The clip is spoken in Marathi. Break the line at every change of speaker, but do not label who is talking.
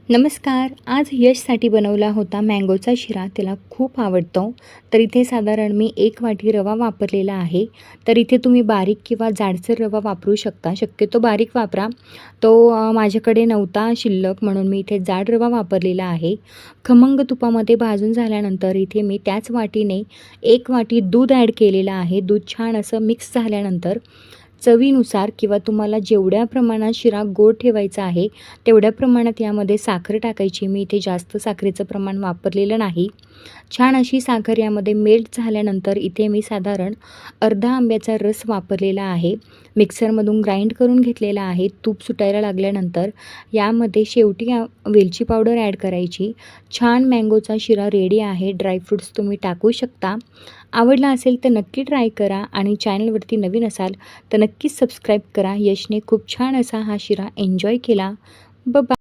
नमस्कार. आज यशसाठी बनवला होता मँगोचा शिरा. त्याला खूप आवडतो. तर इथे साधारण मी 1 वाटी रवा वापरलेला आहे. तर इथे तुम्ही बारीक किंवा जाडसर रवा वापरू शकता. शक्यतो बारीक वापरा. तो माझ्याकडे नव्हता शिल्लक म्हणून मी इथे जाड रवा वापरलेला आहे. खमंग तुपामध्ये भाजून झाल्यानंतर इथे मी त्याच वाटीने 1 वाटी दूध ॲड केलेलं आहे. दूध छान असं मिक्स झाल्यानंतर चवीनुसार किंवा तुम्हाला जेवढ्या प्रमाणात शिरा गोड ठेवायचा आहे तेवढ्या प्रमाणात यामध्ये साखर टाकायची. मी इथे जास्त साखरेचं प्रमाण वापरलेलं नाही. छान अशी साखर यामध्ये मेल्ट झाल्यानंतर इथे मी साधारण अर्धा आंब्याचा रस वापरलेला आहे. मिक्सरमधून ग्राइंड करून घेतलेला आहे. तूप सुटायला लागल्यानंतर यामध्ये शेवटी वेलची पावडर ॲड करायची. छान मँगोचा शिरा रेडी आहे. ड्रायफ्रूट्स तुम्ही टाकू शकता. आवडला असेल तर नक्की ट्राय करा आणि चॅनलवरती नवीन असाल तर नक्कीच सबस्क्राईब करा. यशने खूप छान असा हा शिरा एन्जॉय केला. बाय.